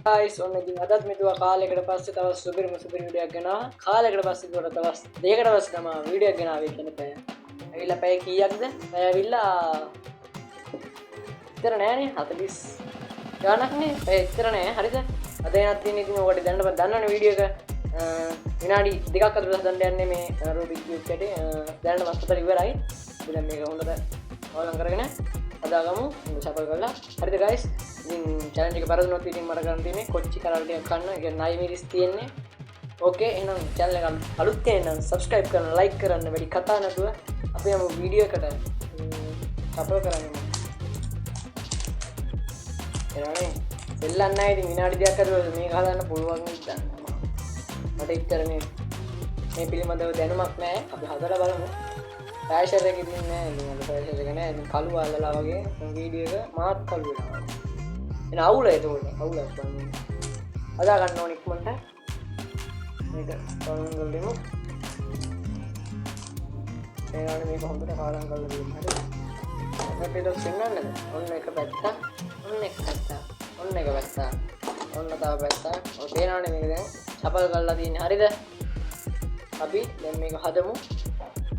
guys ඔන්න ඉතින් අදත් මෙතුවා කාලයකට පස්සේ තව සුපිරිම වීඩියෝ එකක් ගෙනා කාලයකට පස්සේ දුවට තවස් දෙකකට පස්සේ තමයි වීඩියෝ එක ගෙනාවේ කියන පැය. ඇවිල්ලා පැය කීයක්ද? පැය ඇවිල්ලා ඉතර නෑනේ 40 ගානක් නේ. පැය ඉතර නෑ. හරිද? අද එනත් තියෙන ඉතින් ඔකට දැනට දන්නවනේ වීඩියෝ එක විනාඩි 2ක් අතර දාන්න යන්නේ මේ රූබික් කියුබ් එකේ. දැනට මස්තර ඉවරයි. ඉතින් මේක හොඳට ඕලම් කරගෙන අදාගමු සපල් කරලා. හරිද guys? ඉතින් challenge එක පරදුනොත් ඉතින් මට කරන්න තියෙන්නේ කොච්චි කරල් ටිකක් කන්න. ඒක 9 මිනිස් තියෙන්නේ. ඕකේ එහෙනම් channel එක අලුත් කෙනෙක් නම් subscribe කරන්න, like කරන්න, වැඩි කතා නැතුව අපි යමු වීඩියෝ එකට සපල් කරන්න. එනවනේ දෙල්ලන්න නැහැ. ඉතින් විනාඩි 2ක් අතර මේක හදන්න පුළුවන් ඉතින්. මට ඉතර මේ පිළිබඳව දැනුමක් නැහැ. අපි හදලා බලමු. ප්‍රෙෂර් එක ඉතින් නෑ. ඉතින් අද ප්‍රෙෂර් එක නෑ. ඉතින් කළු අල්ලලා වගේ වීඩියෝ එක මාත් කළු වෙනවා. එන අවුල ඒතකොට අවුල ගන්න. අදා ගන්න ඕන ඉක්මනට. මේක කලින් ගල්ලෙමු. එනවනේ මේක හොඳට කාලම් කරලා දෙන්න. හරි. අපිට දෙන්නන්නද? ඔන්න එක පැත්ත. ඔන්න එක පැත්ත. ඔන්න එක පැත්ත. ඔන්න තව පැත්ත. ඔය තේනවනේ මේක දැන් සපල් කරලා තියෙන්නේ. හරිද? අපි දැන් මේක හදමු.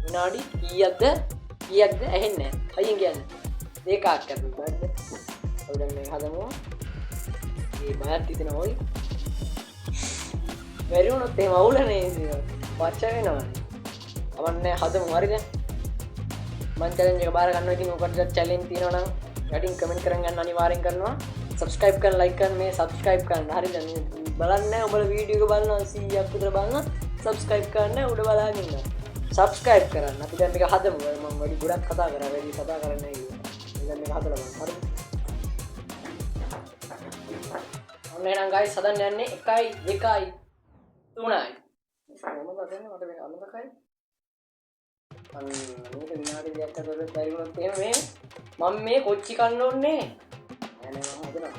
විනාඩි කීයක්ද ඇහෙන්නේ නැහැ. හයියෙන් කියන්නේ. දෙකක් අතට බලන්න. ඔය දැන් මේක හදමු. මේ බයත් හිතෙනවා ඔයි. බැරි වුණොත් එහෙම අවුලනේ ඉතින්. පච්ච වෙනවනේ. අවන්නේ හදමු. හරිද? මම challenge එක බාර ගන්නවා. ඉතින් ඔකට challenge තියෙනවා නම් යටින් comment කරන් ගන්න අනිවාර්යෙන් කරනවා. subscribe කරන්න, like කරන්න, මේ subscribe කරන්න. හරිද? බලන්න ඔබලා වීඩියෝ එක බලනවා 100ක් විතර බලනවා. subscribe කරන්න උඩ බලාගෙන ඉන්න. subscribe කරන්න. අපි දැන් මේක හදමු. මම වැඩි ගොඩක් කතා කරා. වැඩි කතා කරන්නේ නැහැ කිව්වා. දැන් මේක හදලා බලන්න. හරිද? ඔන්න එහෙනම් guys හදන්න යන්නේ 1 2 3යි. මොනවද දෙන්නේ මට මේක අමතකයි. අන්න මේක විනාඩි 2ක් අතර බැරි වුණොත් එහෙම මම මේ කොච්චි කන්න ඕනේ. නෑ නෑ මම හදනවා.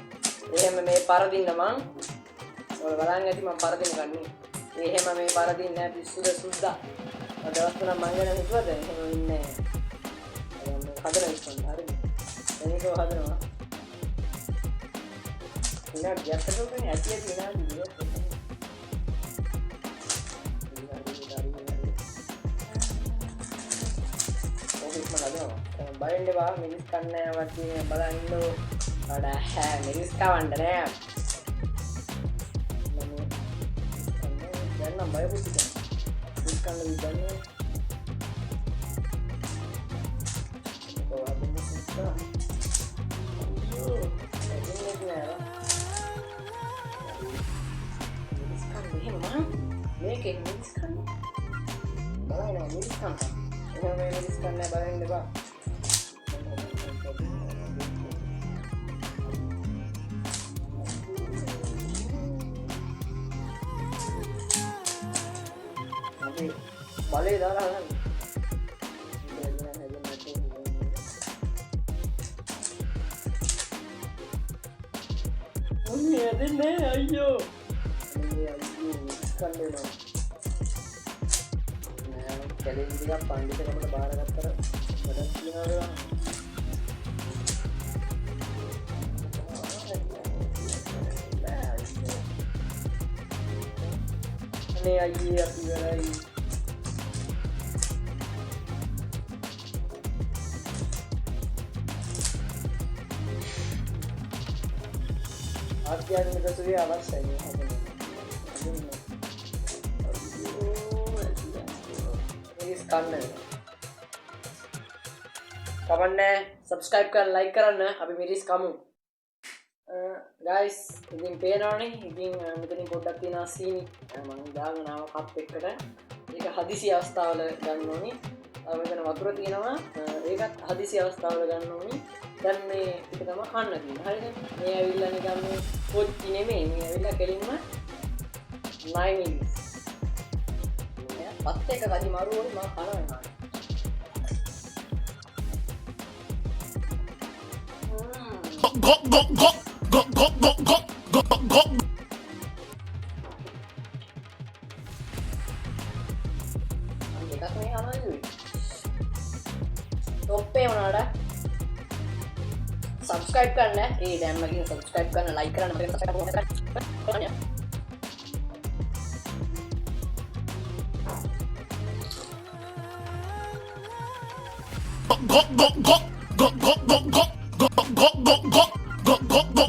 එහෙම මේ පරදින්න මං ඔය බලන්න ඇති මම පරදින්න ගන්නේ. එහෙම මේ පරදින්න නෑ පිස්සුද සුද්දා. දවස් තුනක් මං ගැන හිතුවද? එහෙම ඉන්නේ නෑ. හදලා ඉස්සන් හරිද? මේක හදනවා. විනාඩි 2ක් අතර වෙන්නේ ඇති විනාඩි 2ක්. බලන්න බා මිනිස් කන්නේ වගේ බලන්න වඩා මිනිස් කවන්න නෑ මම දැන් නම් බය පුතිද මිනිස් කන්න විදන්නේ කොහොමද මිනිස් කන්න මේකේ මිනිස් කන්න බලන්න මිනිස් කන්න එහෙනම් මේ මිනිස් කන්න බලන්න බා බලේ දාලා හදන්න. ඔන්නේ දෙන්නේ අයියෝ. මේ අයියෝ ස්කන්ඩේ නෝ. නෑ කැලේ ඉඳලා පඬිතුකමට බාරගත්තට වැඩක් කියනවා. අනේ අයියේ අපි වෙලයි ආත්‍යන්තික සුවේ අවශ්‍යයි. මේ ස්කන්න කවන්නේ subscribe කරන්න, like කරන්න. අපි මිරිස් කමු. guys ඉතින් පේනවනේ. ඉතින් මෙතනින් පොඩ්ඩක් තියෙනවා සීනි මම දාගෙන ආව කප් එකකට. ඒක හදිසි අවස්ථාවල ගන්න ඕනේ. මෙතන වතුර තියෙනවා. ඒකත් හදිසි අවස්ථාවල ගන්න ඕනේ. දැන් මේ ටික තමයි කන්න තියෙන්නේ. හරිද? මේ ඇවිල්ලා නිකන් මේ පොච්චි නෙමෙයි. මේ ඇවිල්ලා කෙලින්ම 9 මිනිස්. පත් එක කඩි මාරුවෝ මම කනවා. go go go go go go go go go එකක් මේ අනල්ලුයි තොප්පේ වුණාට subscribe කරන්න ඒ දැම්මකින් subscribe කරන්න like කරන්න Go go go go go go go go go go go go go go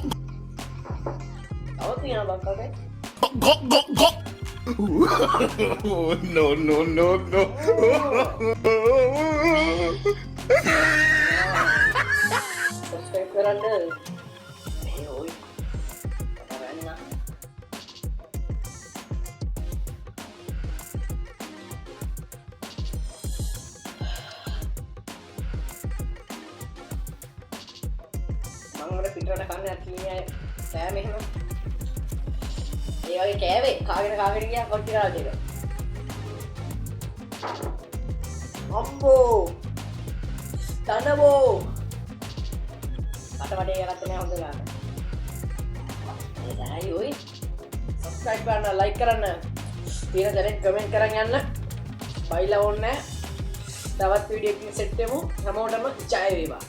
තව තියෙනවා බං කකේ. go go go. No no no no. Subscribe කරන්න. මේ ඔයි. කරන්න. මම වල පිටරට කන්න ඇතිනේ කෑම එහෙම. ඒ වගේ කෑවේ කාගෙන ගියා කොච්චරද ඒක. අම්බෝ. තනබෝ. කටවඩේ යකට නෑ හොඳ ගන්න. එදායි ඔයි. සබ්ස්ක්‍රයිබ් කරන්න, ලයික් කරන්න. තියෙන දැනෙත් කමෙන්ට් කරන් යන්න. බයිලා ඕනේ. තවත් වීඩියෝ එකකින් සෙට් වෙමු. හැමෝටම ජය වේවා.